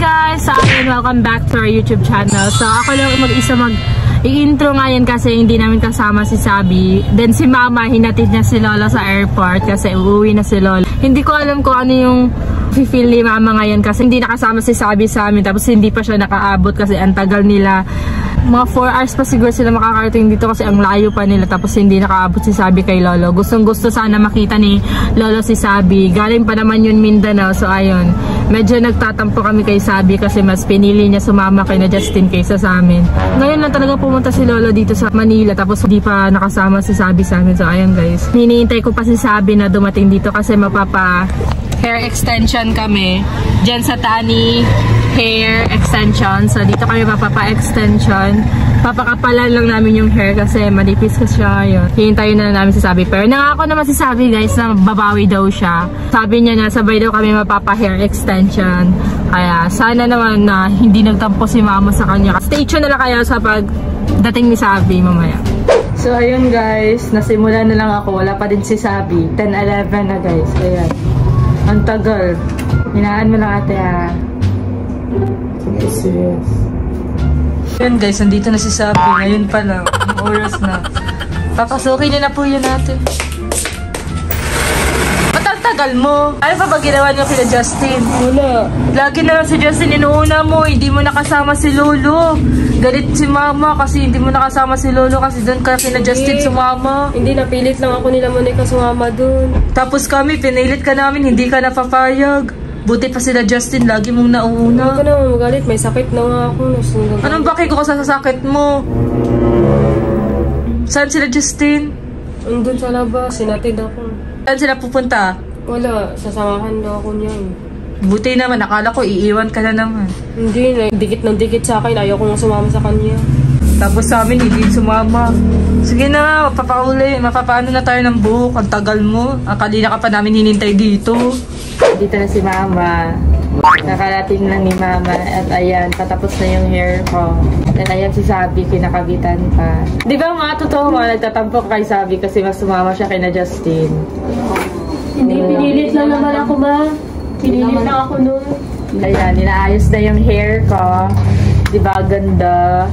guys! So ayun, welcome back to our YouTube channel. So ako lang mag-isa i-intro ngayon kasi hindi namin kasama si Sabi. Then si Mama, hinatid niya si Lola sa airport kasi uuwi na si Lola. Hindi ko alam kung ano yung feel ni Mama ngayon kasi hindi nakasama si Sabi sa amin. Tapos hindi pa siya nakaabot kasi ang tagal nila. Mga 4 hours pa siguro sila makakarating dito kasi ang layo pa nila. Tapos hindi nakaabot si Sabi kay Lolo. Gustong gusto sana makita ni Lolo si Sabi. Galing pa naman yun Mindanao. So ayun, medyo nagtatampo kami kay Sabi kasi mas pinili niya sumama kay na Justin kaysa sa amin. Ngayon lang talaga pumunta si Lolo dito sa Manila. Tapos hindi pa nakasama si Sabi sa amin. So ayun guys, hinihintay ko pa si Sabi na dumating dito kasi mapapa hair extension kami dyan sa Tani Hair Extension. So dito kami mapapa-extension. Papakapalan lang namin yung hair kasi manipis kasi siya ngayon. Hihintayin na namin si Sabi. Pero nangako naman si Sabi guys na babawi daw siya. Sabi niya na sabay daw kami mapapa-hair extension. Kaya sana naman na hindi nagtampo si Mama sa kanya. Stay tuned na lang kaya sa pagdating ni Sabi mamaya. So ayun guys, nasimula na lang ako. Wala pa din si Sabi. 10-11 na guys. Ayan. Ang tagal. Hinaan mo lang ate ha. Yes. Ayan guys, nandito na si Sabi. Ngayon pa lang. Yung oras na. Papasukin niyo na po yun natin. Ba't ang tagal mo? Ano pa ba ginawa niyo kina Justin? Wala. Lagi na lang si Justin inuuna mo. Hindi mo nakasama si Lolo. Galit si Mama kasi hindi mo nakasama si Lolo kasi doon ka kina Justin sumama. Hindi, napilit lang ako nila Monica sumama doon. Tapos kami, pinilit ka namin, hindi ka napapayag. Buti pa sila Justin, lagi mong nauuna. Huwag ka naman magalit, may sakit na nga ako. Anong baki ko sa sakit mo? Saan sila Justin? Andun sa labas, sinatid ako. Saan sila pupunta? Wala, sasamahan daw ako niyan. Buti naman, akala ko iiwan ka na naman. Hindi, dikit ng dikit sa akin, ayaw ko nga sumama sa kanya. Tapos sa amin, hindi sumama. Sige na, mapapaano na tayo ng buhok. Ang tagal mo. Kanina ka pa namin hinintay dito. Dito na si Mama. Nakarating lang ni Mama. At ayan, patapos na yung hair ko. At ayan si Sabi, kinakabitan pa. Di ba mga totoo mga nagtatampo kay Sabi kasi mas sumama siya kay na Justin? Hindi, pinilit lang naman ako ba? Pinilit lang ako nun. Ayan, inaayos na yung hair ko. Di ba ganda?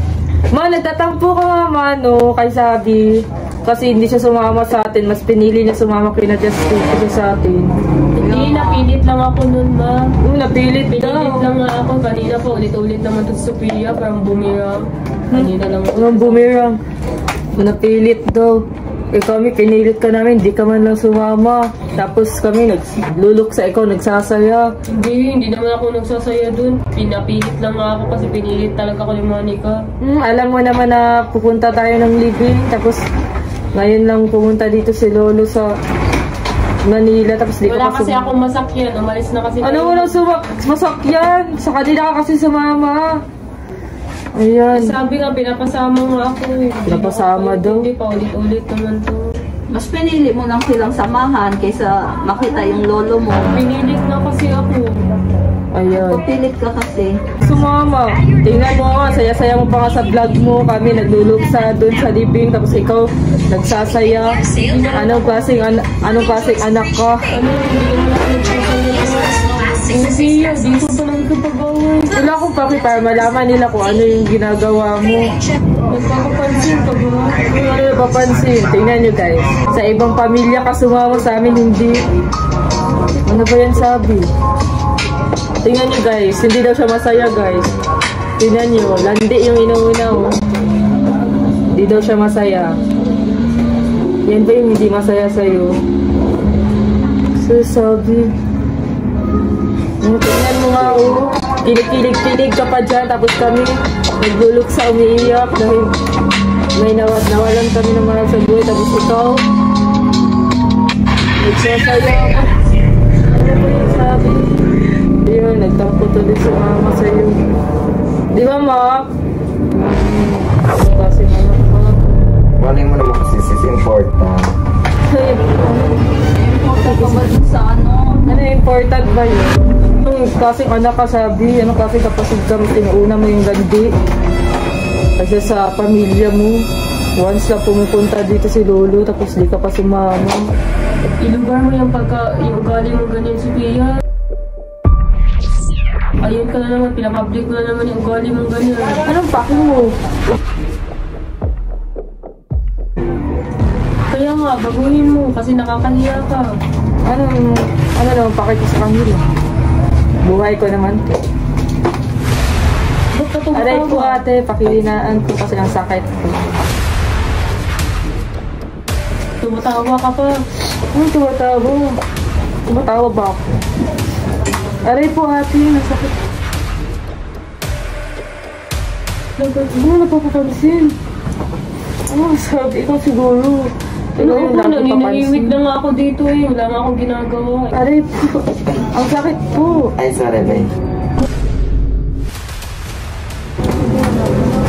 Ma, nagtatampo ka nga Mano kay Sabi. Kasi hindi siya sumama sa atin. Mas pinili niya sumama kay na Justin kasi sa atin. Hindi, napilit lang ako nun ma. Napilit daw. Pinilit lang nga ako. Kanina po, ulit-ulit naman ito sa Sophia. Parang bumirang. Kanina lang ako. Anong bumirang? Napilit daw. Kami, pinilit ka namin, hindi ka man lang sumama. Tapos kami, nagluluksa, ikaw nagsasaya. Hindi naman ako nagsasaya dun. Pinapilit lang nga ako kasi pinilit talaga ko ni Monica. Alam mo naman na pupunta tayo ng living. Tapos ngayon lang pumunta dito si Lolo sa Manila. Tapos di wala ka kasi akong masakyan. Umalis na kasi. Ano wala masakyan? Sa kanila ka kasi sumama. Ayan. Sabi nga, pinapasama nga ako eh. Pinapasama daw? Hindi pa, ulit-ulit naman to. Mas pinili mo lang silang samahan kaysa makita yung lolo mo. Pinilit na kasi ako. Ayan. Pupilit ka kasi. Sumama. Tingnan mo nga, saya-saya mo pa nga sa vlog mo. Kami nagluluksa doon sa living. Tapos ikaw nagsasaya. Anong klaseng anak ka? Hindi, dito pa lang kapag-away. Wala akong paki para malaman nila kung ano yung ginagawa mo. Nagpapapansin ka ba? Ano yung papansin? Tingnan nyo guys. Sa ibang pamilya ka sumama sa amin, hindi. Ano ba yan Sabi? Tingnan nyo guys. Hindi daw siya masaya guys. Tingnan nyo. Landi yung inuuna oh. Hindi daw siya masaya. Yan ba yung hindi masaya sa'yo? So Sabi. Tingnan mo nga oh. Kilig-kilig ka pa dyan. Tapos kami nagluluksa, umiiyak. Dahil may nawalan kami ng mahal sa buhay. Tapos ikaw nagsasaya. Ano ba yung Sabi? Yun, nagtampo tuloy si Mama sa'yo. Di ba Ma? Kasi naman Ma. Walay mo naman kasi sis important. Important pa ba dun sa ano? Ano important ba yun? Yung kasing anak ka Sabi, ano kasi kapatid kami, tinuuna mo yung gandi. Kasi sa pamilya mo, once na pumupunta dito si Lolo, tapos di ka pa sumama. Ilugar mo yung ugali mo ganyan si Pia. Ayun ka na naman, pinapublic ko na naman yung ugali mong ganyan. Anong paki mo? Kaya nga, baguhin mo kasi nakakahiya ka. Ano naman paki ko sa kanila? Buhay ko naman to. Ba't ka tumatawa? Aray po ate, pakilinaan ko kasi ang sakit ko. Tumatawa ka pa. Ano tumatawa? Tumatawa ba ako? Aray po ate, nasakit. Ano napapapansin? Ano sabi? Ikaw siguro. Ikaw yung lagi Naniniwit na nga ako dito eh. Wala nga akong ginagawa. Aray po, ang sakit po. Ay, sorry, babe.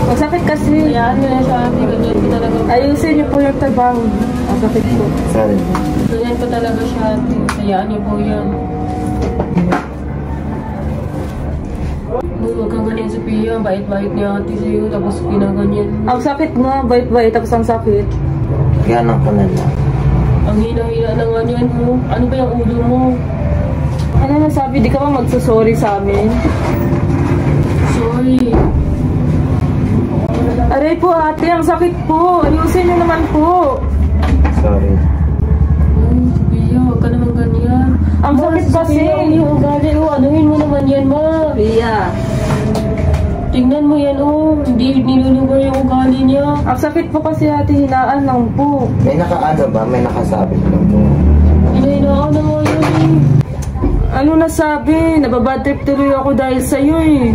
Ang sakit kasi. Hayaan mo na siya ate. Ganyan ko talaga. Ayusin niyo po yung trabaho. Ang sakit po. Sorry, babe. Ganyan ko talaga siya ate. Hayaan niyo po yan. Huwag kang ganyan si Pia. Bait-bait niya ate sa'yo. Tapos ginaganyan. Ang sakit nga, bait-bait, tapos ang sakit. Ganang ko na lang. Ang hina-hina na nga niyan mo. Ano ba yung ulo mo? Ano nasabi? Di ka ba magsusorry sa amin? Sorry. Aray po ate, ang sakit po. Ayusin niyo naman po. Sorry. Ay, si Pia. Huwag ka naman ganyan. Ang sakit kasi. Yung ugali. Anuhin mo naman yan, ma. Pia, Tingnan mo yan, oh. Hindi nilulugar yung ugali niya. Ang sakit po kasi ate, hinaan lang po. May nakaano ba? May nakasabit lang po. Hinahinaan na nga yun eh. Ano nasabi? Nababad trip tuloy ako dahil sa'yo eh.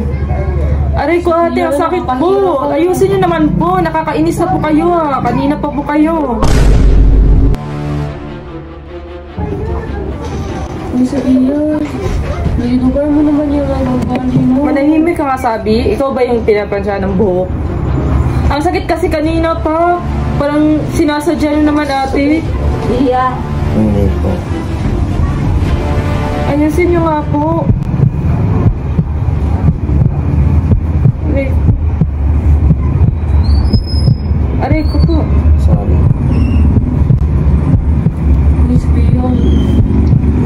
Aray ko ate, ang sakit po. Ayusin niyo naman po. Nakakainis na po kayo ah. Kanina pa po kayo. Ay, sa Pia. Nilulugar mo naman yung ugali mo. Manahimik ka nga sabi. Ikaw ba yung pinapansya ng buhok? Ang sakit kasi kanina pa. Parang sinasadya niyo naman ate. Pia, Hindi po. Ayusin niyo nga po. Aray. Aray ko po. Sorry. Miss Pia.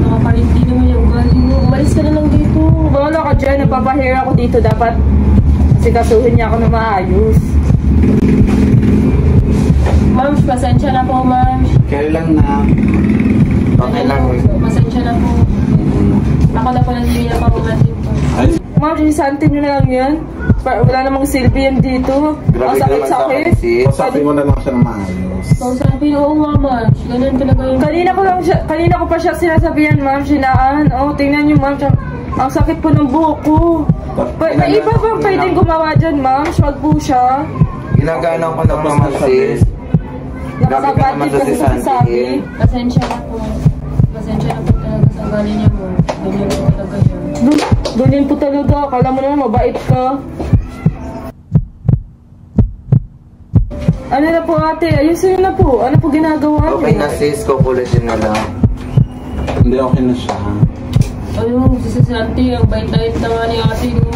Nakakaindi naman yung ugali mo. Umalis ka na lang dito. Wala ka dyan. Nagpapahair ako dito. Dapat sikasuhin niya ako na maayos. Ma'am, pasensya na po, ma'am. Kailan na? Okay lang. Pasensya na po. Ako na po hindi niya pamumasin po. Ma'am, isasantin niyo na lang yan. Wala namang silbi yan dito. Ang Grabe ka naman sa akin, sakit-sakit. sis. Sabi mo na lang siya ng maayos. So, sabi, oo nga, ma'am. Ganun talaga yung... Kanina ko pa siya sinasabihan, ma'am, sinaan. Oh, tingnan niyo, ma'am. Ang sakit po ng buhok ko. May iba bang pwedeng gumawa dyan, ma'am? Swag po siya. Ginaganon ko lang naman, sis. Grabe ka naman sa si Sandy. Pasensya na po. Pasensya na po talaga sa ugali niya mo. Ganyan po talaga yun. Ganyan po talaga. Akala mo naman, mabait ka. Ano na po ate? Ayusin na po. Ano po ginagawa niyo? Okay na, sis. Kukulitin na lang. Hindi, okay na siya. Ano, si Santi, ang bait-bait na nga ni ate mo.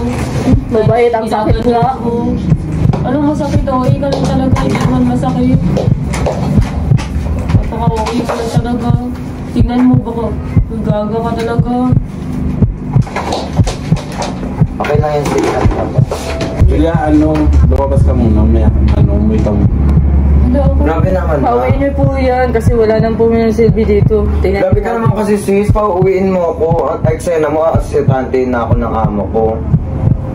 Mabait, ang sakit nga. Ano masakit? Okay ka lang talaga. Hindi naman masakit. Napaka-okay ka lang talaga. Tingnan mo baka gaga ka talaga. Okay lang yung sis. Kaya lumabas ka muna. May kang... Grabe naman ba? Pauwiin niyo po yan kasi wala nang po yung silbi dito. Tingnan Grabe ka naman kasi, sis. Pauwiin mo ako. At eksena mo, asistante na ako ng amo ko.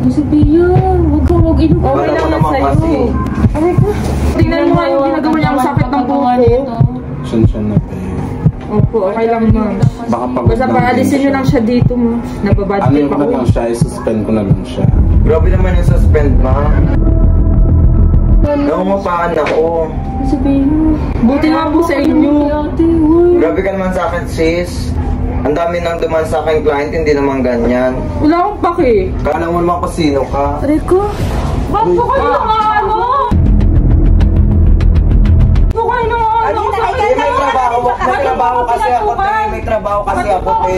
Si Pia, huwag inom. Okay Wala lang ko na naman sa'yo. kasi. Aray ko. Tingnan mo nga yung ginagawa niya. Ang sakit ng buhok ko. Siya na, babe. Opo, okay lang ma'am. Baka pagod Basta lang paalisin din niyo siya. lang siya dito mo. Nababad Ano trip yung ako. na lang siya, i-suspend ko na lang siya. Grabe naman yung suspend, ma. Nangungupahan ako. Si Pia. Buti nga po sa inyo. Ate, uy. Grabe ka naman sa akin, sis. Ang dami nang duman sa akin client, hindi naman ganyan. Wala akong pake. Kala mo naman kung sino ka. Aray ko. Bakit po kayo ng ano? Bakit kayo ng ano? May trabaho kasi ako, te. May trabaho kasi ako, te.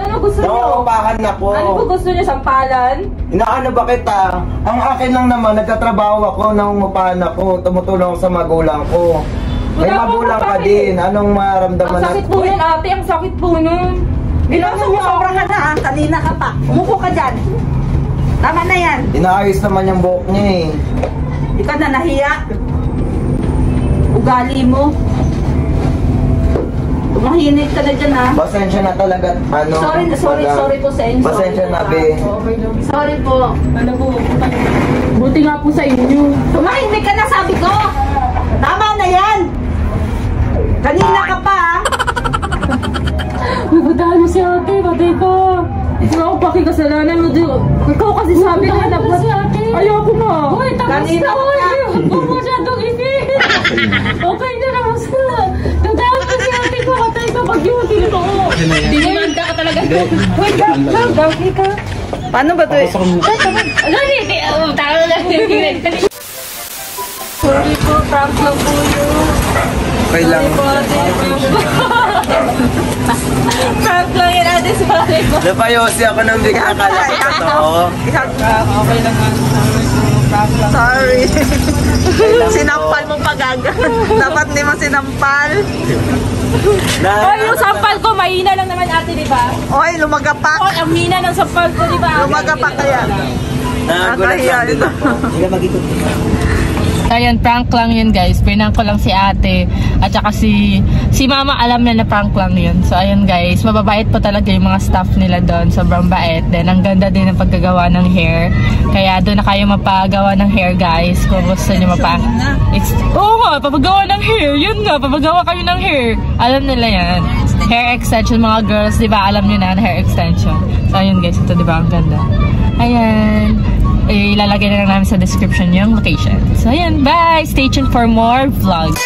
Ano gusto niyo? Nangungupahan ako. Ano po gusto niyo? Sampalan? Inaano ba kita? Ang akin lang naman, nagtatrabaho ako, nangungupahan ako, tumutulong ako sa magulang ko. May Wala po magulang akong ka pake. din. Anong maramdaman Ang sakit po yun ate. Ang sakit po nun. Bilang mo, sobrang ka na ah. Kanina ka pa. Umupo ka dyan. Tama na yan. Inaayos naman yung buhok niya eh. Di ka na nahiya. Ugali mo. Mahinig ka na dyan ha. Pasensya na talaga. Ano? Sorry po sa inyo. Pasensya na, be. Okay lang. Sorry po. Ano po? Buti nga po sa inyo. Tumahimik ka na, sabi ko. Tama na yan. Kanina ka pa ha. Nagdalo si ate, patay ka. Wala akong pakikasalanan mo. Ikaw kasi sabi ka na po. Ayoko na. Uy, tapos Kanina na. ka. Huwag mo masyadong init. Okay na, tapos na. Nagdalo ko si ate ko, patay ka. Pag-iuti ko. Dinimanda ka talaga. Wait, gawin ka. Paano ba ito eh? Ano, hindi. Talo lang. Sorry po, prank lang po yun. Okay lang. Prank lang yun, ate. Sorry po. Napayosi ako ng bigla akala ko totoo. Okay lang nga. Sorry. Sinampal mo pagaga. Dapat di mo sinampal. Oy, yung sampal ko, mahina lang naman ate, di ba? Oy, lumagapak. Oy, ang hina ng sampal ko, di ba? Lumagapak kaya. Nagulat lang din ako. Ayan, prank lang yun guys. Pinang ko lang si ate. At saka si mama alam na prank lang yun. So ayun guys, mababait po talaga yung mga staff nila doon. Sobrang bait. Then ang ganda din ng paggagawa ng hair. Kaya doon na kayo mapagawa ng hair guys. Kung gusto nyo Oo nga, papagawa ng hair. Yun nga, papagawa kayo ng hair. Alam nila yan. Hair extension mga girls, di ba? Alam nyo na hair extension. So ayun guys, ito di ba? Ang ganda. Ayan. Ilalagay na lang namin sa description yung location. So ayan, bye! Stay tuned for more vlogs.